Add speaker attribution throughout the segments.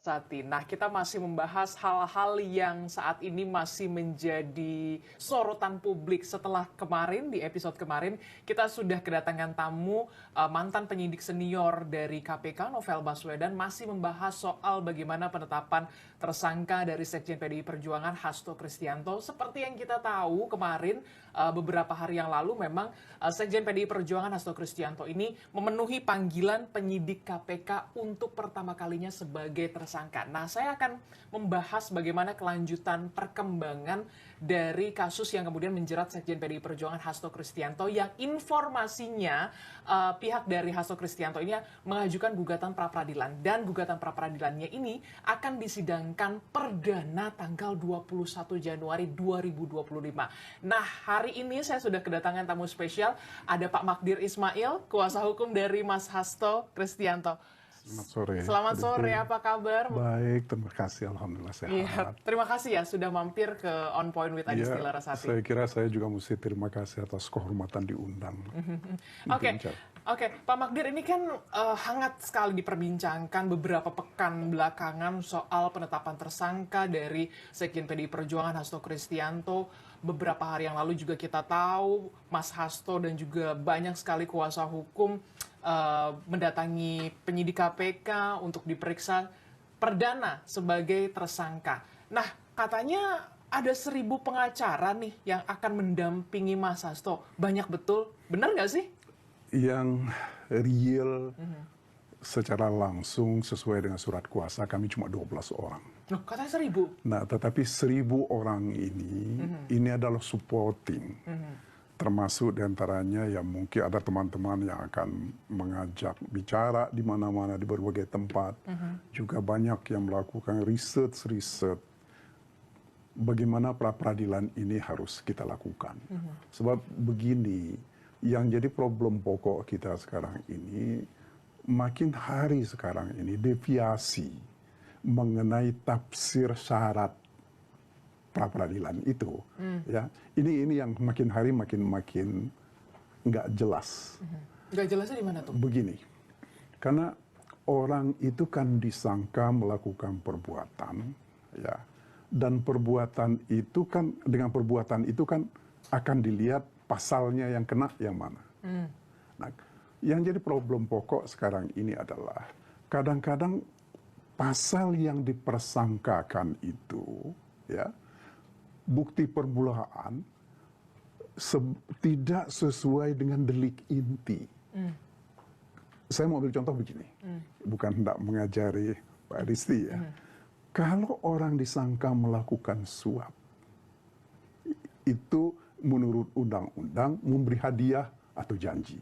Speaker 1: Sati. Nah, kita masih membahas hal-hal yang saat ini masih menjadi sorotan publik. Setelah kemarin, di episode kemarin, kita sudah kedatangan tamu mantan penyidik senior dari KPK, Novel Baswedan, masih membahas soal bagaimana penetapan tersangka dari Sekjen PDI Perjuangan, Hasto Kristianto. Seperti yang kita tahu kemarin, beberapa hari yang lalu memang Sekjen PDI Perjuangan, Hasto Kristianto ini memenuhi panggilan penyidik KPK untuk pertama kalinya sebagai tersangka. Nah, saya akan membahas bagaimana kelanjutan perkembangan dari kasus yang kemudian menjerat Sekjen PDI Perjuangan Hasto Kristianto yang informasinya pihak dari Hasto Kristianto ini mengajukan gugatan pra-peradilan, dan gugatan pra-peradilannya ini akan disidangkan perdana tanggal 21 Januari 2025. Nah, hari ini saya sudah kedatangan tamu spesial, ada Pak Magdir Ismail, kuasa hukum dari Mas Hasto Kristianto.
Speaker 2: Selamat sore.
Speaker 1: Selamat sore, apa kabar?
Speaker 2: Baik, terima kasih. Alhamdulillah sehat.
Speaker 1: Iya, terima kasih ya sudah mampir ke On Point with Adisti Larasati.
Speaker 2: Saya kira saya juga mesti terima kasih atas kehormatan diundang.
Speaker 1: Oke, Pak Magdir, ini kan hangat sekali diperbincangkan beberapa pekan belakangan soal penetapan tersangka dari Sekjen PDI Perjuangan Hasto Kristianto. Beberapa hari yang lalu juga kita tahu Mas Hasto dan juga banyak sekali kuasa hukum mendatangi penyidik KPK untuk diperiksa perdana sebagai tersangka. Nah, katanya ada 1.000 pengacara nih yang akan mendampingi Mas Hasto. Banyak betul, benar nggak sih?
Speaker 2: Yang real secara langsung sesuai dengan surat kuasa kami cuma 12 orang.
Speaker 1: Loh, katanya 1.000?
Speaker 2: Nah, tetapi 1.000 orang ini adalah supporting. Termasuk diantaranya yang mungkin ada teman-teman yang akan mengajak bicara di mana-mana di berbagai tempat. Juga banyak yang melakukan riset bagaimana pra-peradilan ini harus kita lakukan. Sebab begini, yang jadi problem pokok kita sekarang ini, makin hari sekarang ini deviasi mengenai tafsir syarat pra-peradilan itu, ya ini yang makin hari makin nggak jelas.
Speaker 1: Nggak jelasnya di mana tuh?
Speaker 2: Begini, karena orang itu kan disangka melakukan perbuatan, ya, dan perbuatan itu kan dengan perbuatan itu kan akan dilihat pasalnya yang kena yang mana. Nah, yang jadi problem pokok sekarang ini adalah kadang-kadang pasal yang dipersangkakan itu, ya, bukti permulaan tidak sesuai dengan delik inti. Saya mau ambil contoh begini, bukan hendak mengajari Pak Adisti ya. Kalau orang disangka melakukan suap, itu menurut undang-undang memberi hadiah atau janji,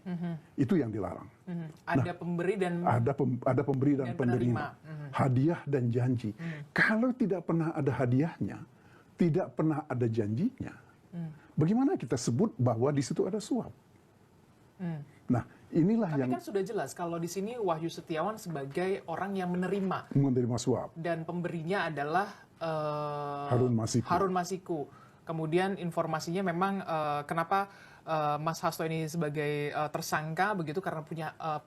Speaker 2: itu yang dilarang.
Speaker 1: Ada pemberi dan
Speaker 2: ada pemberi dan penerima, hadiah dan janji. Kalau tidak pernah ada hadiahnya, tidak pernah ada janjinya, bagaimana kita sebut bahwa di situ ada suap? Nah, inilah
Speaker 1: Tapi
Speaker 2: yang
Speaker 1: kan sudah jelas kalau di sini Wahyu Setiawan sebagai orang yang menerima
Speaker 2: suap.
Speaker 1: dan pemberinya adalah
Speaker 2: Harun
Speaker 1: Masiku. Kemudian informasinya memang kenapa Mas Hasto ini sebagai tersangka begitu karena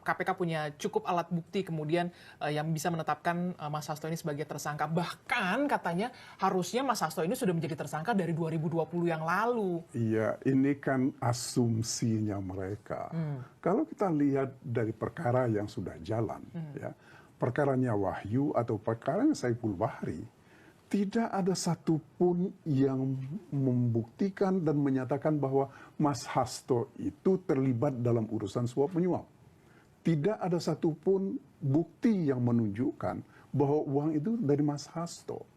Speaker 1: KPK punya cukup alat bukti kemudian yang bisa menetapkan Mas Hasto ini sebagai tersangka. Bahkan katanya harusnya Mas Hasto ini sudah menjadi tersangka dari 2020 yang lalu.
Speaker 2: Iya, ini kan asumsinya mereka. Kalau kita lihat dari perkara yang sudah jalan, ya, perkaranya Wahyu atau perkaranya Saiful Bahri, tidak ada satupun yang membuktikan dan menyatakan bahwa Mas Hasto itu terlibat dalam urusan suap menyuap. Tidak ada satupun bukti yang menunjukkan bahwa uang itu dari Mas Hasto.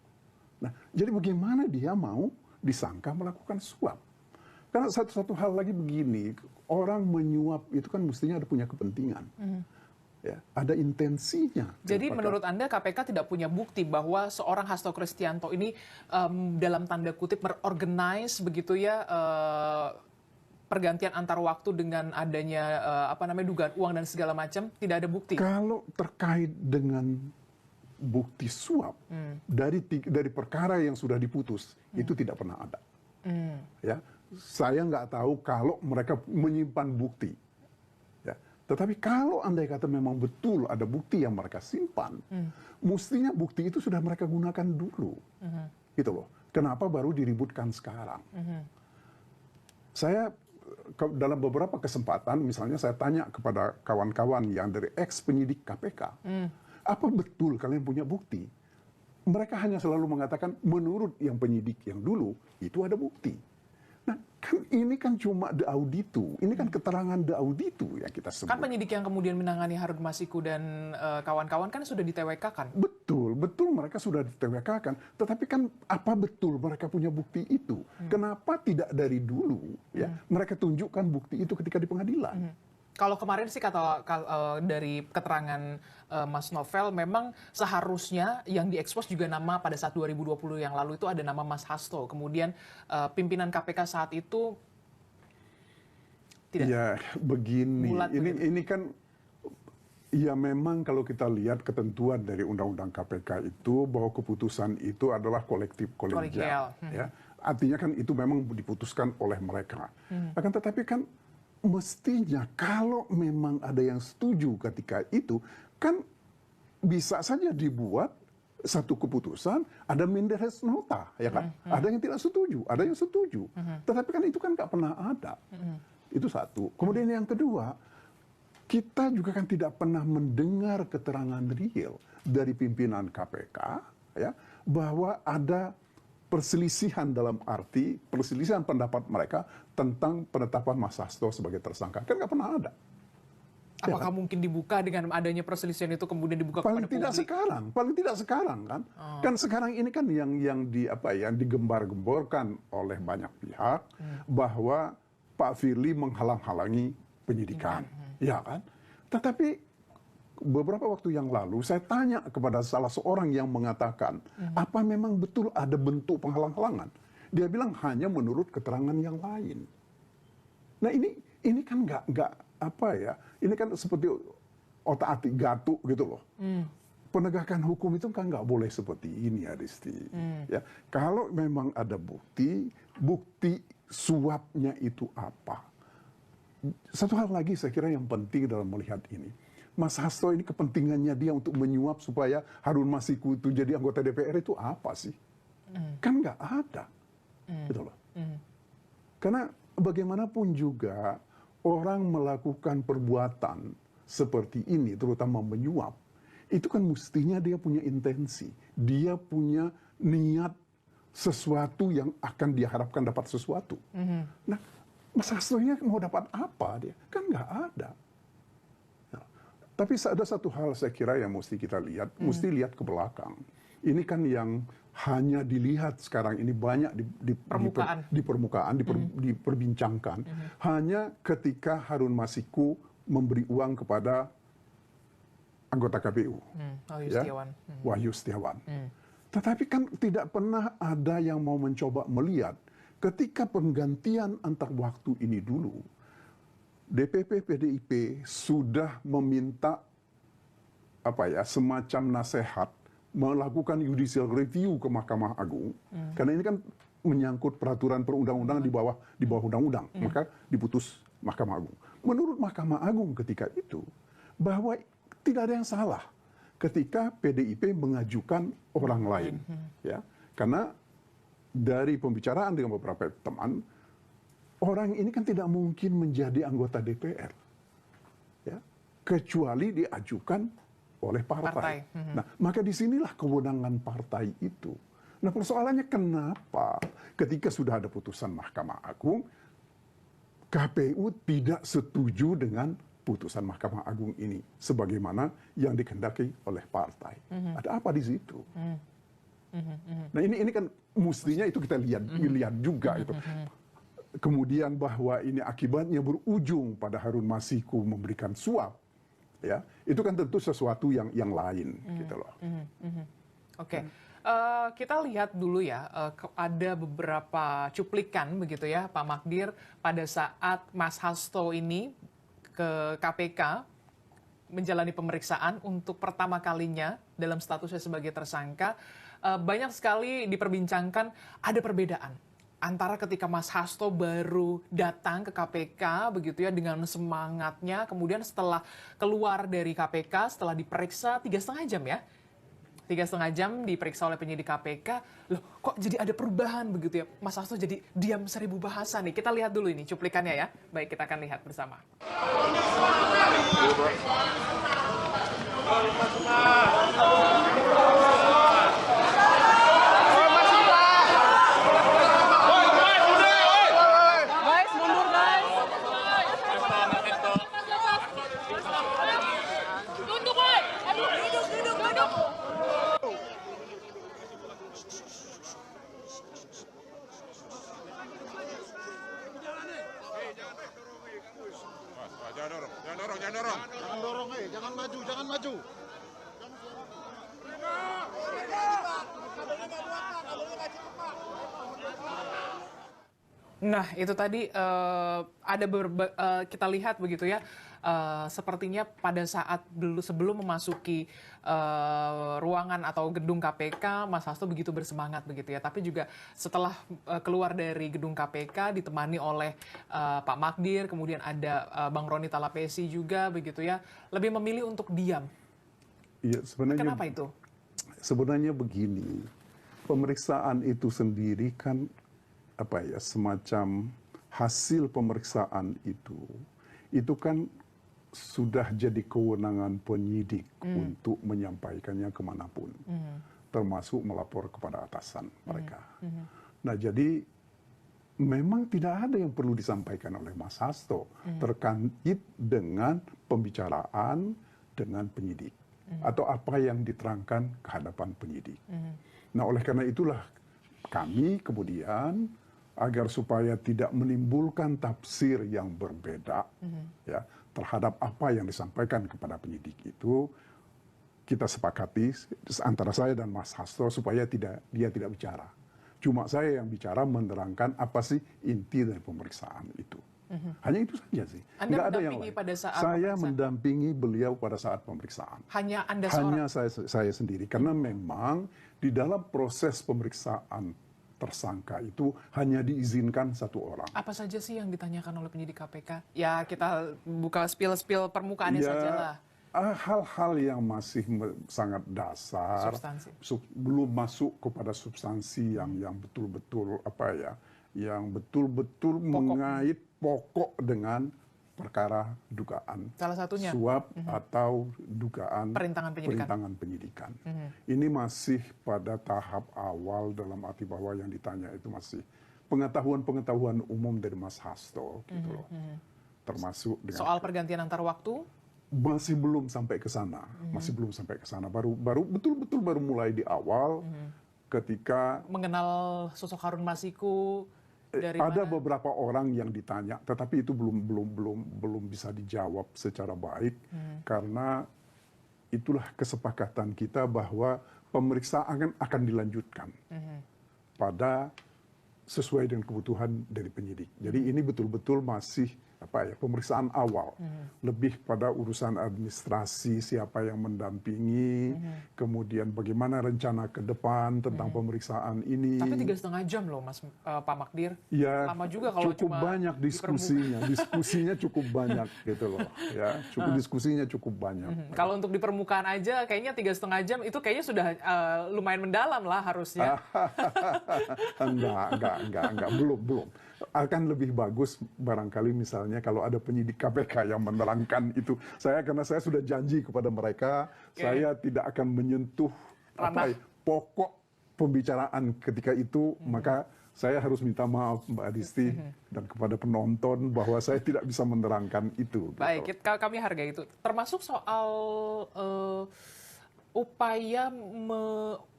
Speaker 2: Nah, jadi bagaimana dia mau disangka melakukan suap? Karena satu hal lagi begini, orang menyuap itu kan mestinya ada punya kepentingan. Ya, ada intensinya.
Speaker 1: Jadi menurut Anda KPK tidak punya bukti bahwa seorang Hasto Kristianto ini dalam tanda kutip berorganize begitu ya pergantian antar waktu dengan adanya dugaan uang dan segala macam, tidak ada bukti.
Speaker 2: Kalau terkait dengan bukti suap dari perkara yang sudah diputus itu tidak pernah ada. Ya, saya nggak tahu kalau mereka menyimpan bukti. Ya, Tetapi kalau andai kata memang betul ada bukti yang mereka simpan, mestinya bukti itu sudah mereka gunakan dulu. Gitu loh. Kenapa baru diributkan sekarang? Saya dalam beberapa kesempatan, misalnya saya tanya kepada kawan-kawan yang dari ex-penyidik KPK, apa betul kalian punya bukti? Mereka hanya selalu mengatakan, menurut yang penyidik yang dulu, itu ada bukti. Nah, kan ini kan cuma de auditu, ini kan keterangan de auditu yang kita sebut.
Speaker 1: Kan penyidik yang kemudian menangani Harun Masiku dan kawan-kawan kan sudah di-TWK-kan.
Speaker 2: Betul, betul mereka sudah di-TWK-kan. Tetapi kan apa betul mereka punya bukti itu? Kenapa tidak dari dulu ya mereka tunjukkan bukti itu ketika di pengadilan?
Speaker 1: Kalau kemarin sih dari keterangan Mas Novel, memang seharusnya yang diekspos juga nama pada saat 2020 yang lalu itu ada nama Mas Hasto. Kemudian pimpinan KPK saat itu tidak
Speaker 2: Ya begini,
Speaker 1: bulat
Speaker 2: ini kan ya memang kalau kita lihat ketentuan dari Undang-Undang KPK itu bahwa keputusan itu adalah kolektif kolegial. Ya. Artinya kan itu memang diputuskan oleh mereka. Akan tetapi kan mestinya kalau memang ada yang setuju ketika itu, kan bisa saja dibuat satu keputusan, ada minder res nota, ya kan? Ada yang tidak setuju, ada yang setuju. Tetapi kan itu kan nggak pernah ada. Itu satu. Kemudian yang kedua, kita juga kan tidak pernah mendengar keterangan real dari pimpinan KPK, ya, bahwa ada perselisihan dalam arti perselisihan pendapat mereka tentang penetapan Mas Hasto sebagai tersangka. Kan nggak pernah ada.
Speaker 1: Apakah mungkin dibuka dengan adanya perselisihan itu kemudian dibuka
Speaker 2: paling
Speaker 1: kepada
Speaker 2: tidak
Speaker 1: publik?
Speaker 2: paling tidak sekarang kan. Kan sekarang ini kan yang digembar-gemborkan oleh banyak pihak bahwa Pak Firly menghalang-halangi penyidikan. Ya kan? Tetapi beberapa waktu yang lalu saya tanya kepada salah seorang yang mengatakan, apa memang betul ada bentuk penghalang-halangan? Dia bilang hanya menurut keterangan yang lain. Nah ini kan nggak apa ya? Ini kan seperti otak-atik gatuk gitu loh. Penegakan hukum itu kan nggak boleh seperti ini, Aristi. Ya, kalau memang ada bukti suapnya itu apa? Satu hal lagi saya kira yang penting dalam melihat ini. Mas Hasto ini kepentingannya dia untuk menyuap supaya Harun Masiku itu jadi anggota DPR itu apa sih? Kan nggak ada. Gitu loh. Karena bagaimanapun juga orang melakukan perbuatan seperti ini, terutama menyuap, itu kan mestinya dia punya intensi. Dia punya niat sesuatu yang akan diharapkan dapat sesuatu. Nah, Mas Hasto-nya mau dapat apa dia? Kan nggak ada. Tapi ada satu hal saya kira yang mesti kita lihat, mesti lihat ke belakang. Ini kan yang hanya dilihat sekarang ini banyak di permukaan, diperbincangkan. Hanya ketika Harun Masiku memberi uang kepada anggota KPU, Wahyu Setiawan. Tetapi kan tidak pernah ada yang mau mencoba melihat ketika penggantian antar waktu ini dulu, DPP PDIP sudah meminta semacam nasihat melakukan judicial review ke Mahkamah Agung, karena ini kan menyangkut peraturan perundang-undangan di bawah undang-undang, maka diputus Mahkamah Agung. Menurut Mahkamah Agung ketika itu bahwa tidak ada yang salah ketika PDIP mengajukan orang lain, ya, karena dari pembicaraan dengan beberapa teman, orang ini kan tidak mungkin menjadi anggota DPR, ya, kecuali diajukan oleh partai. Nah, maka disinilah kewenangan partai itu. Nah, persoalannya kenapa ketika sudah ada putusan Mahkamah Agung, KPU tidak setuju dengan putusan Mahkamah Agung ini, sebagaimana yang dikehendaki oleh partai. Ada apa di situ? Nah, ini kan mestinya itu kita lihat juga itu. Kemudian bahwa ini akibatnya berujung pada Harun Masiku memberikan suap, ya, itu kan tentu sesuatu yang lain, gitu loh.
Speaker 1: Oke. Kita lihat dulu ya, ada beberapa cuplikan begitu ya, Pak Magdir, pada saat Mas Hasto ini ke KPK menjalani pemeriksaan untuk pertama kalinya dalam statusnya sebagai tersangka. Banyak sekali diperbincangkan ada perbedaan antara ketika Mas Hasto baru datang ke KPK begitu ya dengan semangatnya, kemudian setelah keluar dari KPK, setelah diperiksa 3,5 jam ya, 3,5 jam diperiksa oleh penyidik KPK, loh kok jadi ada perubahan begitu ya, Mas Hasto jadi diam 1000 bahasa nih. Kita lihat dulu ini cuplikannya ya. Baik, kita akan lihat bersama.
Speaker 3: Jangan dorong, jangan maju, jangan maju.
Speaker 1: Nah, itu tadi ada kita lihat begitu ya, sepertinya pada saat sebelum memasuki ruangan atau gedung KPK, Mas Hasto begitu bersemangat begitu ya. Tapi juga setelah keluar dari gedung KPK ditemani oleh Pak Magdir, kemudian ada Bang Roni Talapesi juga begitu ya, lebih memilih untuk diam.
Speaker 2: Iya, sebenarnya.
Speaker 1: Kenapa itu?
Speaker 2: Sebenarnya begini, pemeriksaan itu sendiri kan semacam hasil pemeriksaan itu kan sudah jadi kewenangan penyidik untuk menyampaikannya kemanapun, termasuk melapor kepada atasan mereka. Nah, jadi memang tidak ada yang perlu disampaikan oleh Mas Hasto terkait dengan pembicaraan dengan penyidik atau apa yang diterangkan ke hadapan penyidik. Nah, oleh karena itulah kami kemudian agar supaya tidak menimbulkan tafsir yang berbeda ya terhadap apa yang disampaikan kepada penyidik itu, kita sepakati antara saya dan Mas Hasto supaya dia tidak bicara. Cuma saya yang bicara menerangkan apa sih inti dari pemeriksaan itu. Hanya itu saja sih.
Speaker 1: Anda
Speaker 2: Nggak ada yang
Speaker 1: mendampingi
Speaker 2: lain.
Speaker 1: pada saat
Speaker 2: Saya
Speaker 1: pemeriksaan?
Speaker 2: mendampingi beliau pada saat pemeriksaan.
Speaker 1: Hanya Anda seorang?
Speaker 2: Hanya saya sendiri. Karena memang di dalam proses pemeriksaan tersangka itu hanya diizinkan satu orang.
Speaker 1: Apa saja sih yang ditanyakan oleh penyidik KPK? Ya, kita buka spill permukaannya sajalah.
Speaker 2: Hal-hal yang masih sangat dasar, belum masuk kepada substansi yang betul-betul yang betul-betul mengait pokok dengan perkara dugaan
Speaker 1: Salah satunya
Speaker 2: suap atau dugaan
Speaker 1: perintangan
Speaker 2: penyidikan. Ini masih pada tahap awal, dalam arti bahwa yang ditanya itu masih pengetahuan umum dari Mas Hasto gitu loh. Termasuk dengan
Speaker 1: soal pergantian antar waktu
Speaker 2: masih belum sampai ke sana. Masih belum sampai ke sana. Baru betul-betul baru mulai di awal ketika
Speaker 1: mengenal sosok Harun Masiku.
Speaker 2: Ada beberapa orang yang ditanya, tetapi itu belum bisa dijawab secara baik karena itulah kesepakatan kita bahwa pemeriksaan akan dilanjutkan pada sesuai dengan kebutuhan dari penyidik. Jadi ini betul-betul masih pemeriksaan awal, lebih pada urusan administrasi, siapa yang mendampingi, kemudian bagaimana rencana ke depan tentang pemeriksaan ini.
Speaker 1: Tapi 3,5 jam loh, Pak Magdir.
Speaker 2: Ya,
Speaker 1: lama juga kalau
Speaker 2: cukup
Speaker 1: cuma
Speaker 2: banyak diskusinya cukup banyak gitu loh. Ya, diskusinya cukup banyak.
Speaker 1: Kalau untuk di permukaan aja, kayaknya 3,5 jam itu kayaknya sudah lumayan mendalam lah harusnya.
Speaker 2: Enggak, belum. Akan lebih bagus barangkali misalnya kalau ada penyidik KPK yang menerangkan itu. Karena saya sudah janji kepada mereka, saya tidak akan menyentuh pokok pembicaraan ketika itu, maka saya harus minta maaf Mbak Adisti dan kepada penonton bahwa saya tidak bisa menerangkan itu.
Speaker 1: Baik, kami hargai itu. Termasuk soal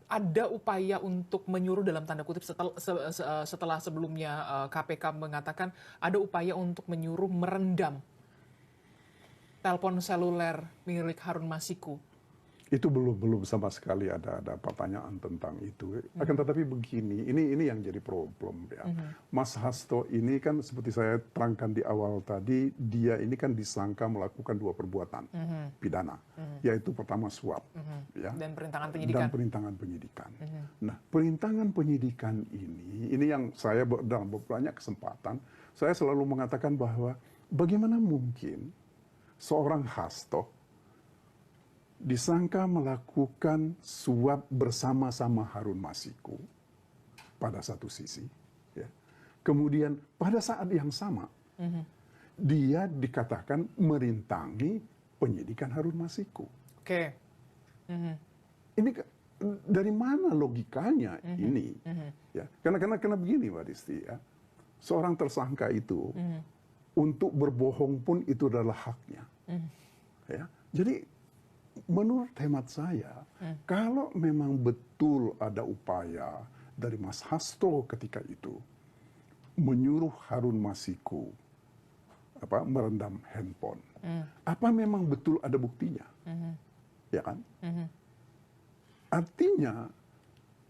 Speaker 1: ada upaya untuk menyuruh dalam tanda kutip setelah sebelumnya KPK mengatakan ada upaya untuk menyuruh merendam telepon seluler milik Harun Masiku.
Speaker 2: Itu belum sama sekali ada pertanyaan tentang itu. Akan tetapi begini, ini yang jadi problem ya. Mas Hasto ini kan seperti saya terangkan di awal tadi, dia ini kan disangka melakukan 2 perbuatan pidana, yaitu pertama suap, ya,
Speaker 1: Dan perintangan penyidikan.
Speaker 2: dan perintangan penyidikan. Nah, perintangan penyidikan ini yang saya dalam banyak kesempatan saya selalu mengatakan bahwa bagaimana mungkin seorang Hasto disangka melakukan suap bersama-sama Harun Masiku pada satu sisi, ya. Kemudian pada saat yang sama dia dikatakan merintangi penyidikan Harun Masiku.
Speaker 1: Oke.
Speaker 2: Ini dari mana logikanya ini? Ya, karena begini, Mbak Disti, ya, seorang tersangka itu untuk berbohong pun itu adalah haknya. Ya, jadi menurut hemat saya, kalau memang betul ada upaya dari Mas Hasto ketika itu menyuruh Harun Masiku merendam handphone, apa memang betul ada buktinya? Ya kan? Artinya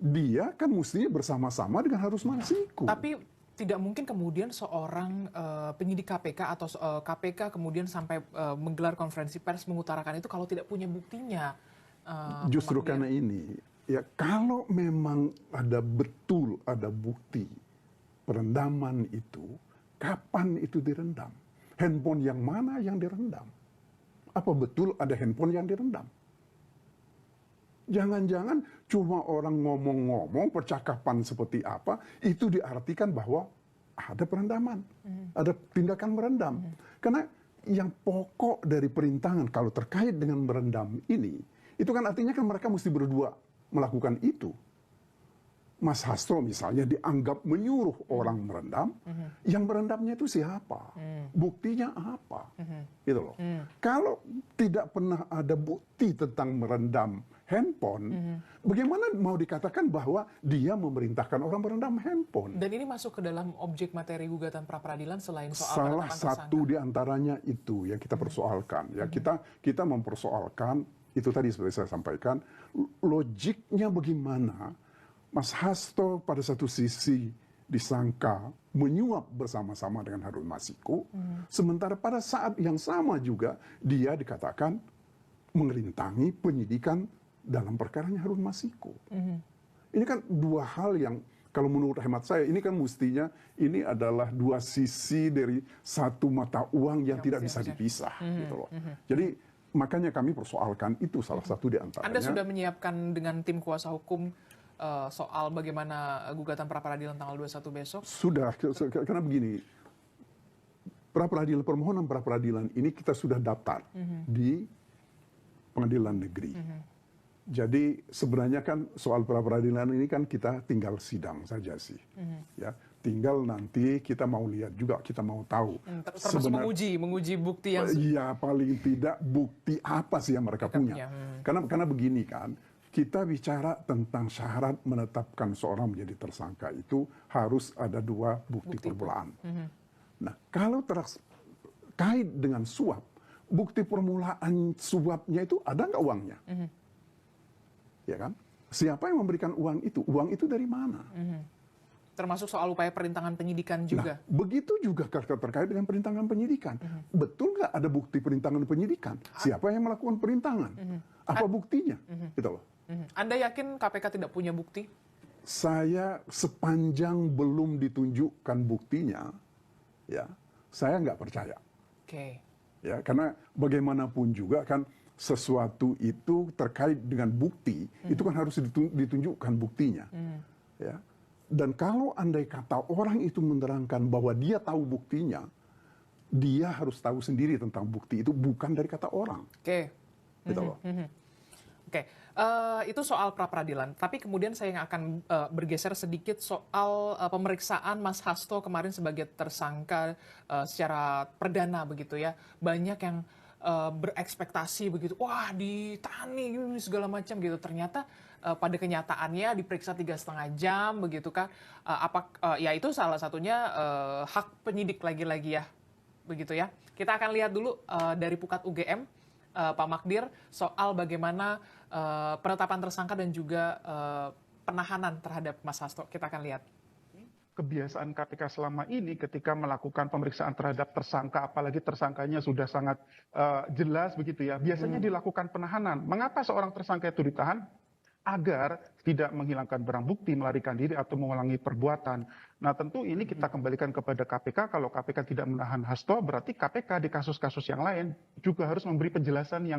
Speaker 2: dia kan mestinya bersama-sama dengan Harun Masiku.
Speaker 1: Tapi tidak mungkin kemudian seorang penyidik KPK atau KPK kemudian sampai menggelar konferensi pers mengutarakan itu kalau tidak punya buktinya.
Speaker 2: Justru karena ini, ya, kalau memang betul ada bukti perendaman itu, kapan itu direndam? Handphone yang mana yang direndam? Apa betul ada handphone yang direndam? Jangan-jangan cuma orang ngomong-ngomong, percakapan seperti apa, itu diartikan bahwa ada perendaman, ada tindakan merendam. Karena yang pokok dari perintangan kalau terkait dengan merendam ini, itu kan artinya kan mereka mesti berdua melakukan itu. Mas Hasto misalnya dianggap menyuruh orang merendam, yang merendamnya itu siapa? Buktinya apa? Gitu loh. Kalau tidak pernah ada bukti tentang merendam handphone, bagaimana mau dikatakan bahwa dia memerintahkan orang merendam handphone?
Speaker 1: Dan ini masuk ke dalam objek materi gugatan pra-peradilan selain soal
Speaker 2: Salah
Speaker 1: penetapan
Speaker 2: satu
Speaker 1: tersangka.
Speaker 2: di antaranya itu yang kita persoalkan. Ya, kita mempersoalkan itu tadi seperti saya sampaikan, logiknya bagaimana Mas Hasto pada satu sisi disangka menyuap bersama-sama dengan Harun Masiku, sementara pada saat yang sama juga dia dikatakan merintangi penyidikan dalam perkaranya Harun Masiku. Ini kan dua hal yang kalau menurut hemat saya ini kan mestinya ini adalah dua sisi dari satu mata uang yang tidak bisa dipisah, gitu loh. Jadi makanya kami persoalkan itu salah satu di antaranya.
Speaker 1: Anda sudah menyiapkan dengan tim kuasa hukum soal bagaimana gugatan pra-peradilan tanggal 21 besok?
Speaker 2: Sudah, karena begini, permohonan pra-peradilan ini kita sudah daftar di pengadilan negeri. Jadi sebenarnya kan soal pra-peradilan ini kan kita tinggal sidang saja sih. Ya, tinggal nanti kita mau lihat juga, kita mau tahu.
Speaker 1: Termasuk menguji bukti yang...
Speaker 2: Iya, paling tidak bukti apa sih yang mereka punya. Karena begini kan, kita bicara tentang syarat menetapkan seorang menjadi tersangka itu harus ada dua bukti permulaan. Nah, kalau terkait dengan suap, bukti permulaan suapnya itu ada nggak uangnya? Ya kan? Siapa yang memberikan uang itu? Uang itu dari mana?
Speaker 1: Termasuk soal upaya perintangan penyidikan juga.
Speaker 2: Nah, begitu juga terkait dengan perintangan penyidikan. Betul nggak ada bukti perintangan penyidikan? Siapa yang melakukan perintangan? Apa buktinya? Gitu loh.
Speaker 1: Anda yakin KPK tidak punya bukti?
Speaker 2: Saya sepanjang belum ditunjukkan buktinya, ya, saya nggak percaya.
Speaker 1: Oke.
Speaker 2: Ya, karena bagaimanapun juga kan sesuatu itu terkait dengan bukti, itu kan harus ditunjukkan buktinya. Ya. Dan kalau andai kata orang itu menerangkan bahwa dia tahu buktinya, dia harus tahu sendiri tentang bukti itu bukan dari kata orang.
Speaker 1: Oke.
Speaker 2: Gitu loh.
Speaker 1: Oke, itu soal pra-peradilan. Tapi kemudian saya akan bergeser sedikit soal pemeriksaan Mas Hasto kemarin sebagai tersangka secara perdana begitu ya. Banyak yang berekspektasi begitu, wah ditahan nih segala macam gitu. Ternyata pada kenyataannya diperiksa 3,5 jam begitu kan. Ya itu salah satunya hak penyidik lagi-lagi ya, begitu ya. Kita akan lihat dulu dari Pukat UGM. Pak Magdir, soal bagaimana penetapan tersangka dan juga penahanan terhadap Mas Hasto. Kita akan lihat.
Speaker 4: Kebiasaan KPK selama ini ketika melakukan pemeriksaan terhadap tersangka, apalagi tersangkanya sudah sangat jelas begitu ya, biasanya dilakukan penahanan. Mengapa seorang tersangka itu ditahan? Agar tidak menghilangkan barang bukti, melarikan diri atau mengulangi perbuatan. Nah tentu ini kita kembalikan kepada KPK. Kalau KPK tidak menahan Hasto, berarti KPK di kasus-kasus yang lain juga harus memberi penjelasan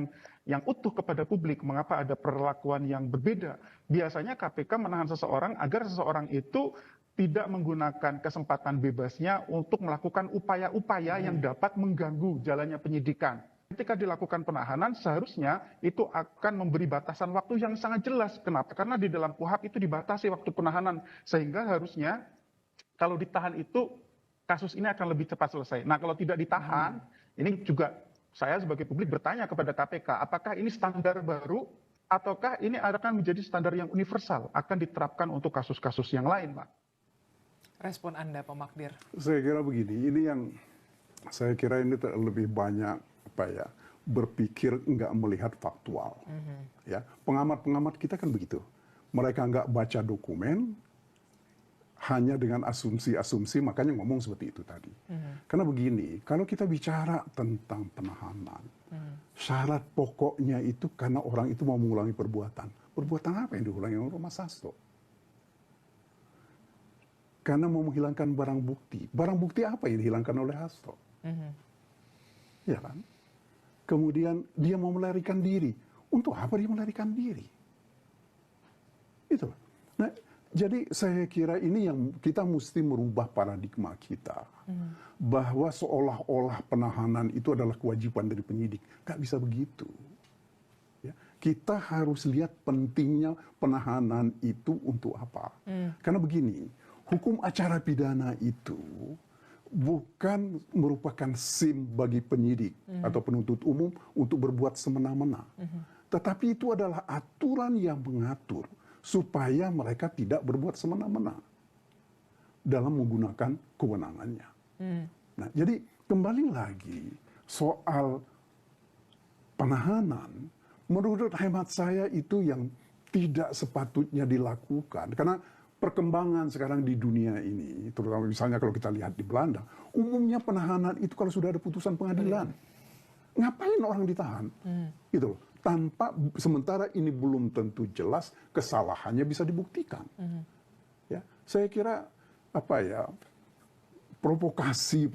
Speaker 4: yang utuh kepada publik. Mengapa ada perlakuan yang berbeda? Biasanya KPK menahan seseorang agar seseorang itu tidak menggunakan kesempatan bebasnya untuk melakukan upaya-upaya yang dapat mengganggu jalannya penyidikan. Ketika dilakukan penahanan, seharusnya itu akan memberi batasan waktu yang sangat jelas. Kenapa? Karena di dalam KUHP itu dibatasi waktu penahanan. Sehingga harusnya kalau ditahan itu kasus ini akan lebih cepat selesai. Nah kalau tidak ditahan, ini juga saya sebagai publik bertanya kepada KPK, apakah ini standar baru ataukah ini akan menjadi standar yang universal, akan diterapkan untuk kasus-kasus yang lain, Pak?
Speaker 1: Respon Anda, Pak Magdir.
Speaker 2: Saya kira begini, ini yang saya kira ini lebih banyak berpikir nggak melihat faktual. Ya, pengamat-pengamat kita kan begitu. Mereka nggak baca dokumen, hanya dengan asumsi-asumsi, makanya ngomong seperti itu tadi. Karena begini, kalau kita bicara tentang penahanan, syarat pokoknya itu karena orang itu mau mengulangi perbuatan. Perbuatan apa yang diulangi oleh Mas Hasto? Karena mau menghilangkan barang bukti. Barang bukti apa yang dihilangkan oleh Hasto? Ya kan? Kemudian dia mau melarikan diri. Untuk apa dia melarikan diri? Itu. Nah, jadi saya kira ini yang kita mesti merubah paradigma kita. Bahwa seolah-olah penahanan itu adalah kewajiban dari penyidik. Nggak bisa begitu. Ya, kita harus lihat pentingnya penahanan itu untuk apa. Karena begini, hukum acara pidana itu bukan merupakan SIM bagi penyidik atau penuntut umum untuk berbuat semena-mena. Tetapi itu adalah aturan yang mengatur supaya mereka tidak berbuat semena-mena dalam menggunakan kewenangannya. Nah, jadi kembali lagi soal penahanan, menurut hemat saya itu yang tidak sepatutnya dilakukan. Karena perkembangan sekarang di dunia ini, terutama misalnya kalau kita lihat di Belanda, umumnya penahanan itu kalau sudah ada putusan pengadilan. Ngapain orang ditahan? Gitu loh. Tanpa, sementara ini belum tentu jelas kesalahannya bisa dibuktikan. Ya, saya kira provokasi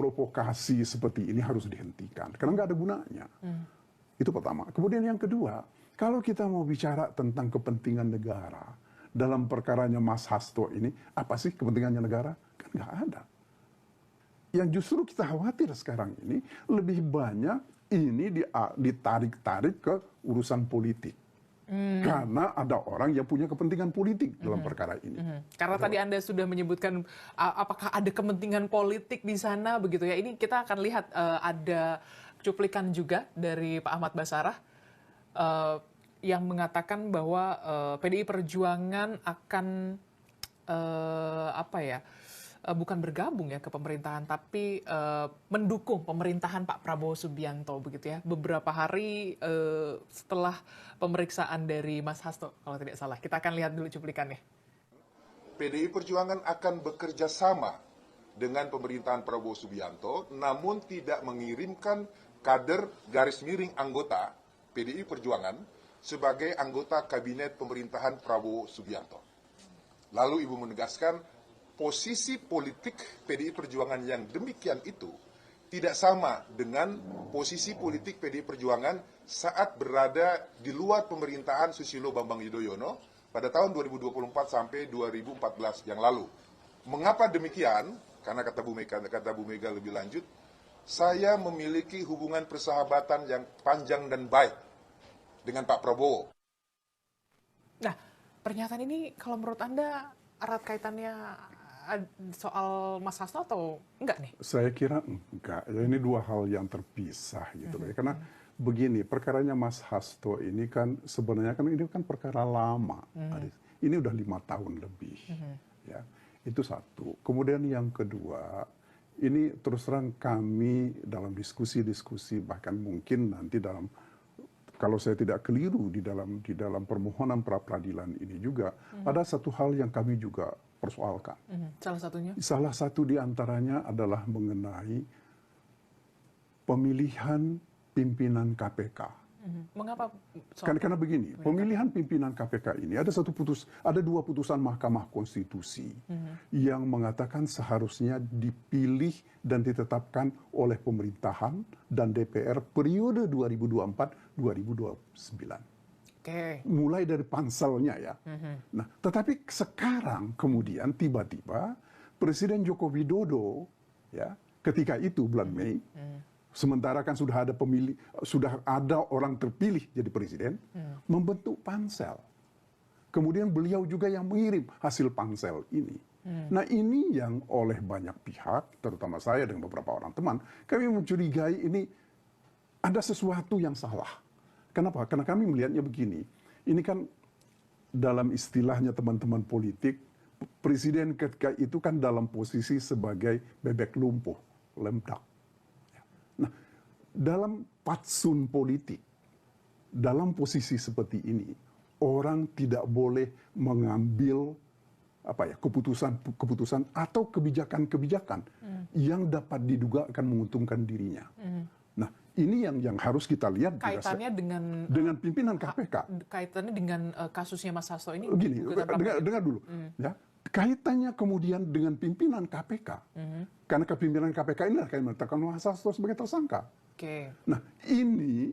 Speaker 2: seperti ini harus dihentikan karena nggak ada gunanya. Itu pertama. Kemudian yang kedua, kalau kita mau bicara tentang kepentingan negara dalam perkaranya Mas Hasto ini, apa sih kepentingannya negara? Kan nggak ada. Yang justru kita khawatir sekarang ini lebih banyak ini ditarik-tarik ke urusan politik. Karena ada orang yang punya kepentingan politik dalam perkara ini.
Speaker 1: Karena tadi Anda sudah menyebutkan apakah ada kepentingan politik di sana begitu ya. Ini kita akan lihat ada cuplikan juga dari Pak Ahmad Basarah yang mengatakan bahwa PDI Perjuangan akan bukan bergabung ya ke pemerintahan, tapi mendukung pemerintahan Pak Prabowo Subianto begitu ya. Beberapa hari setelah pemeriksaan dari Mas Hasto, kalau tidak salah. Kita akan lihat dulu cuplikannya.
Speaker 5: PDI Perjuangan akan bekerja sama dengan pemerintahan Prabowo Subianto, namun tidak mengirimkan kader garis miring anggota PDI Perjuangan sebagai anggota kabinet pemerintahan Prabowo Subianto. Lalu Ibu menegaskan, posisi politik PDI Perjuangan yang demikian itu tidak sama dengan posisi politik PDI Perjuangan saat berada di luar pemerintahan Susilo Bambang Yudhoyono pada tahun 2024 sampai 2014 yang lalu. Mengapa demikian? Karena kata Bu Mega lebih lanjut, saya memiliki hubungan persahabatan yang panjang dan baik dengan Pak Prabowo.
Speaker 1: Nah, pernyataan ini kalau menurut Anda erat kaitannya soal Mas Hasto atau enggak nih?
Speaker 2: Saya kira enggak. Ini dua hal yang terpisah gitu. Karena begini, perkaranya Mas Hasto ini kan sebenarnya kan ini kan perkara lama. Ini udah 5 tahun lebih. Ya, itu satu. Kemudian yang kedua, ini terus terang kami dalam diskusi-diskusi bahkan mungkin nanti dalam kalau saya tidak keliru di dalam permohonan pra peradilan ini juga ada satu hal yang kami juga persoalkan.
Speaker 1: Salah satunya?
Speaker 2: Salah satu di antaranya adalah mengenai pemilihan pimpinan KPK.
Speaker 1: Mengapa?
Speaker 2: Karena begini, pemilihan pimpinan KPK ini ada dua putusan Mahkamah Konstitusi yang mengatakan seharusnya dipilih dan ditetapkan oleh pemerintahan dan DPR periode 2024-2029.
Speaker 1: Oke.
Speaker 2: Mulai dari panselnya ya. Nah, tetapi sekarang kemudian tiba-tiba Presiden Joko Widodo ya ketika itu bulan Mei, sementara kan sudah ada orang terpilih jadi presiden, membentuk pansel. Kemudian beliau juga yang mengirim hasil pansel ini. Nah ini yang oleh banyak pihak, terutama saya dan beberapa orang teman, kami mencurigai ini ada sesuatu yang salah. Kenapa? Karena kami melihatnya begini, ini kan dalam istilahnya teman-teman politik, presiden ketika itu kan dalam posisi sebagai bebek lumpuh, lemdak. Nah, dalam patsun politik, dalam posisi seperti ini, orang tidak boleh mengambil keputusan atau kebijakan-kebijakan yang dapat diduga akan menguntungkan dirinya. Nah, ini yang harus kita lihat
Speaker 1: kaitannya
Speaker 2: dengan pimpinan KPK.
Speaker 1: Kaitannya dengan kasusnya Mas Hasto ini.
Speaker 2: Gini, dengar dulu, ya. Kaitannya kemudian dengan pimpinan KPK, karena kepimpinan KPK ini akan menetapkan Mas Hasto sebagai tersangka. Nah, ini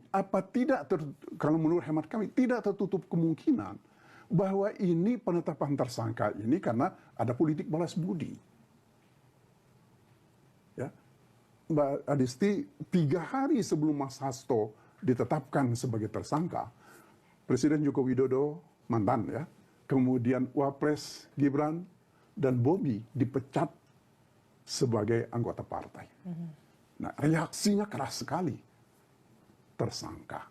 Speaker 2: kalau menurut hemat kami tidak tertutup kemungkinan bahwa ini penetapan tersangka ini karena ada politik balas budi. Ya, Mbak Adisti, 3 hari sebelum Mas Hasto ditetapkan sebagai tersangka, Presiden Joko Widodo mantan ya. Kemudian Wapres Gibran dan Bobi dipecat sebagai anggota partai. Nah, reaksinya keras sekali. Tersangka.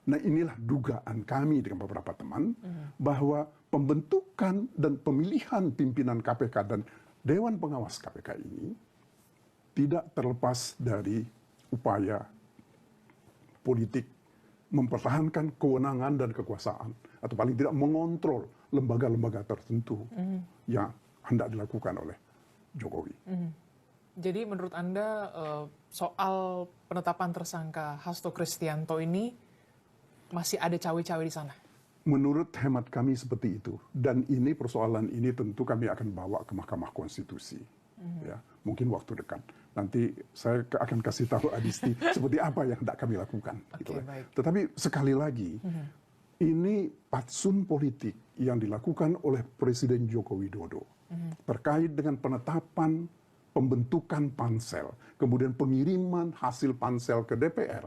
Speaker 2: Nah, inilah dugaan kami dengan beberapa teman bahwa pembentukan dan pemilihan pimpinan KPK dan Dewan Pengawas KPK ini tidak terlepas dari upaya politik mempertahankan kewenangan dan kekuasaan, atau paling tidak mengontrol lembaga-lembaga tertentu yang hendak dilakukan oleh Jokowi.
Speaker 1: Jadi menurut Anda soal penetapan tersangka Hasto Kristianto ini masih ada cawe-cawe di sana?
Speaker 2: Menurut hemat kami seperti itu. Dan ini persoalan ini tentu kami akan bawa ke Mahkamah Konstitusi. Ya, mungkin waktu dekat. Nanti saya akan kasih tahu Adisti seperti apa yang hendak kami lakukan. Gitu. Tetapi sekali lagi, ini patsun politik yang dilakukan oleh Presiden Joko Widodo terkait dengan penetapan pembentukan pansel, kemudian pengiriman hasil pansel ke DPR,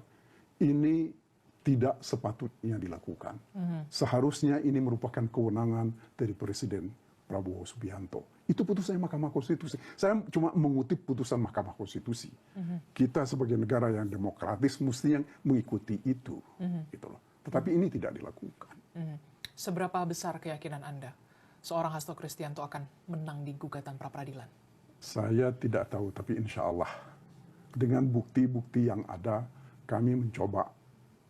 Speaker 2: ini tidak sepatutnya dilakukan. Seharusnya ini merupakan kewenangan dari Presiden Prabowo Subianto. Itu putusannya Mahkamah Konstitusi. Saya cuma mengutip putusan Mahkamah Konstitusi. Kita sebagai negara yang demokratis mestinya mengikuti itu. Gitu loh. Tetapi ini tidak dilakukan.
Speaker 1: Seberapa besar keyakinan Anda seorang Hasto Kristianto akan menang di gugatan pra-peradilan?
Speaker 2: Saya tidak tahu, tapi insya Allah dengan bukti-bukti yang ada, kami mencoba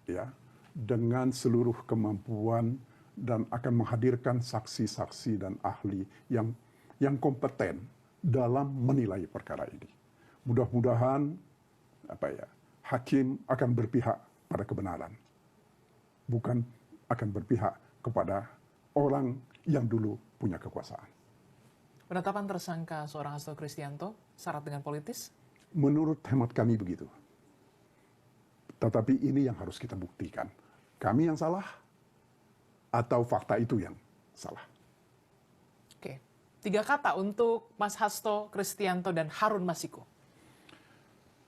Speaker 2: ya dengan seluruh kemampuan dan akan menghadirkan saksi-saksi dan ahli yang kompeten dalam menilai perkara ini. Mudah-mudahan hakim akan berpihak pada kebenaran, bukan akan berpihak kepada orang yang dulu punya kekuasaan.
Speaker 1: Penetapan tersangka seorang Hasto Kristianto syarat dengan politis?
Speaker 2: Menurut hemat kami begitu. Tetapi ini yang harus kita buktikan. Kami yang salah atau fakta itu yang salah.
Speaker 1: Oke. 3 kata untuk Mas Hasto Kristianto dan Harun Masiku.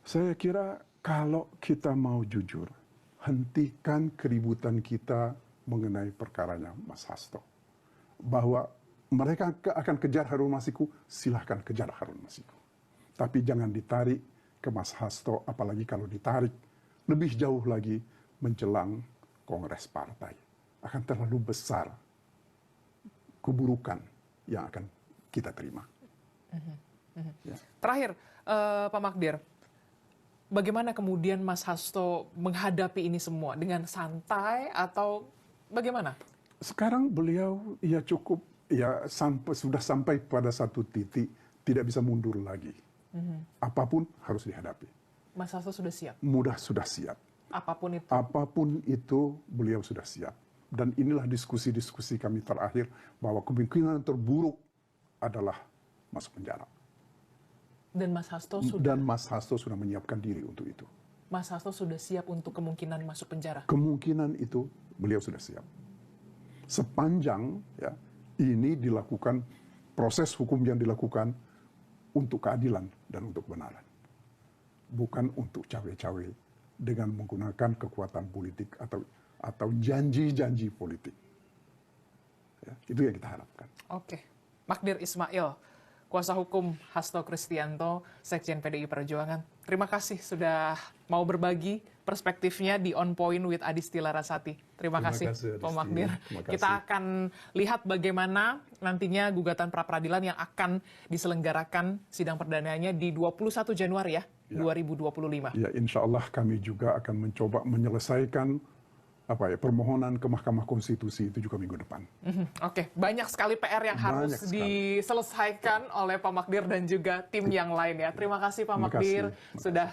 Speaker 2: Saya kira kalau kita mau jujur, hentikan keributan kita mengenai perkaranya Mas Hasto. Bahwa mereka akan kejar Harun Masiku, silahkan kejar Harun Masiku. Tapi jangan ditarik ke Mas Hasto, apalagi kalau ditarik lebih jauh lagi menjelang Kongres Partai. Akan terlalu besar keburukan yang akan kita terima.
Speaker 1: Ya. Terakhir, Pak Magdir, Bagaimana kemudian Mas Hasto menghadapi ini semua? Dengan santai atau bagaimana?
Speaker 2: Sekarang beliau ya cukup ya sudah sampai pada satu titik tidak bisa mundur lagi. Apapun harus dihadapi.
Speaker 1: Mas Hasto sudah siap?
Speaker 2: Sudah siap.
Speaker 1: Apapun itu?
Speaker 2: Apapun itu beliau sudah siap. Dan inilah diskusi-diskusi kami terakhir bahwa kemungkinan terburuk adalah masuk penjara.
Speaker 1: Dan Mas Hasto
Speaker 2: sudah menyiapkan diri untuk itu.
Speaker 1: Mas Hasto sudah siap untuk kemungkinan masuk penjara?
Speaker 2: Kemungkinan itu beliau sudah siap. Sepanjang ya ini dilakukan proses hukum yang dilakukan untuk keadilan dan untuk kebenaran. Bukan untuk cawe-cawe dengan menggunakan kekuatan politik atau janji-janji politik. Ya, itu yang kita harapkan.
Speaker 1: Oke. Magdir Ismail, kuasa hukum Hasto Kristianto, Sekjen PDI Perjuangan. Terima kasih sudah mau berbagi perspektifnya di On Point with Adisti Larasati. Terima kasih, Pak Magdir. Kita akan lihat bagaimana nantinya gugatan pra-peradilan yang akan diselenggarakan sidang perdananya di 21 Januari 2025.
Speaker 2: Ya, insya Allah kami juga akan mencoba menyelesaikan permohonan ke Mahkamah Konstitusi itu juga minggu depan.
Speaker 1: Oke, banyak sekali PR yang harus diselesaikan oleh Pak Magdir dan juga tim yang lain ya. Terima kasih Pak Magdir sudah